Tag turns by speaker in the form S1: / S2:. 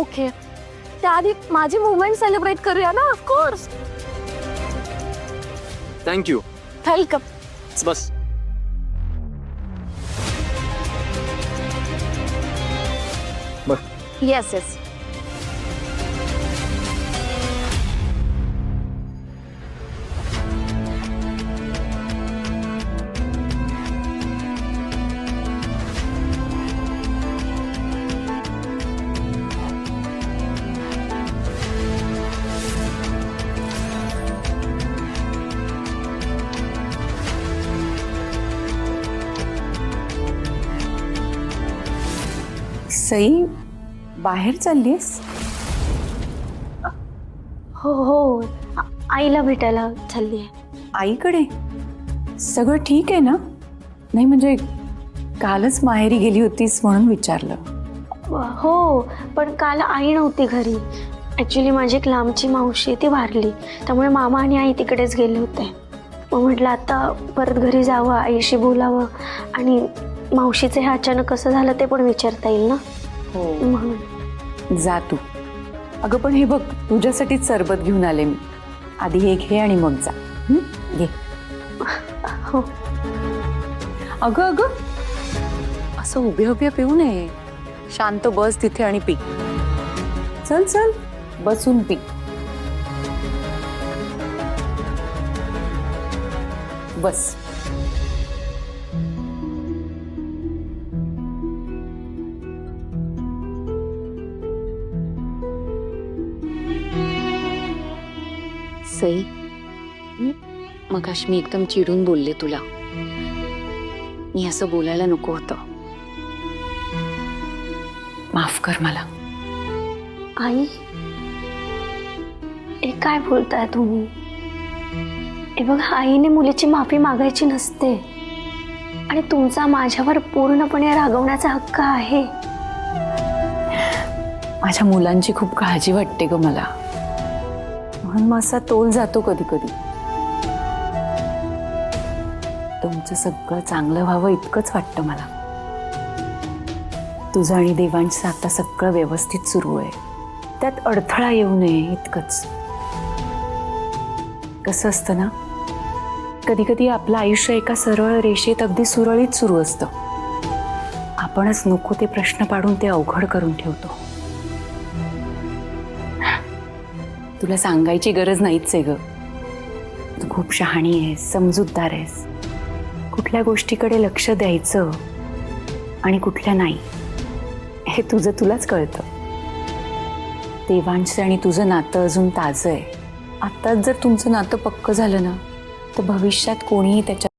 S1: Okay, त्याआधी माझी movement celebrate करूया ना. ऑफकोर्स.
S2: थँक्यू.
S1: वेलकम.
S2: बस.
S1: Yes yes.
S3: सई, बाहेर चाललीस?
S1: हो हो, आईला भेटायला चालली आहे.
S3: आईकडे? सगळं ठीक आहे ना? नाही म्हणजे कालच माहेरी गेली होतीस म्हणून विचारलं.
S1: हो, पण काल आई नव्हती घरी. ॲक्च्युली माझी एक लांबची मावशी ती वारली, त्यामुळे मामा आणि आई तिकडेच गेले होते. मग म्हटलं आता परत घरी जावं, आईशी बोलावं आणि मावशीचं हे अचानक कसं झालं ते पण विचारता येईल ना.
S3: हो,
S1: म्हणून.
S3: जा तू. अगं पण हे बघ, तुझ्यासाठीच सरबत घेऊन आले मी. आधी हे घे आणि मग जा. घे.
S1: हो.
S3: अगं अगं, असं उभे उभे पिऊ नये. शांत बस तिथे आणि पी. चल चल, बसून पी. बस.
S4: सई, मगाशी मी एकदम चिडून बोलले तुला. मी असं बोलायला नको होतं. माफ कर मला.
S1: आई, हे काय बोलताय तुम्ही? हे बघा, आईने मुलीची माफी मागायची नसते आणि तुमचा माझ्यावर पूर्णपणे रागवण्याचा हक्क आहे.
S3: माझ्या मुलांची खूप काळजी वाटते ग मला, म्हणून मग असा तोल जातो कधी कधी. तुमचं सगळं चांगलं व्हावं इतकंच वाटतं मला. तुझं आणि देवांचं आता सगळं व्यवस्थित सुरू आहे, त्यात अडथळा येऊ नये इतकंच. कसं असतं ना, कधी कधी आपलं आयुष्य एका सरळ रेषेत अगदी सुरळीत सुरू असतं. आपणच नको ते प्रश्न पाडून ते अवघड करून ठेवतो. तुला सांगायची गरज नाहीच आहे ग. तू खूप शहाणी आहेस, समजूतदार आहेस. कुठल्या गोष्टीकडे लक्ष द्यायचं आणि कुठल्या नाही हे तुझं तुलाच कळतं. देवांचं आणि तुझं नातं अजून ताजं आहे. आत्ताच जर तुमचं नातं पक्क झालं ना, तर भविष्यात कोणीही त्याच्या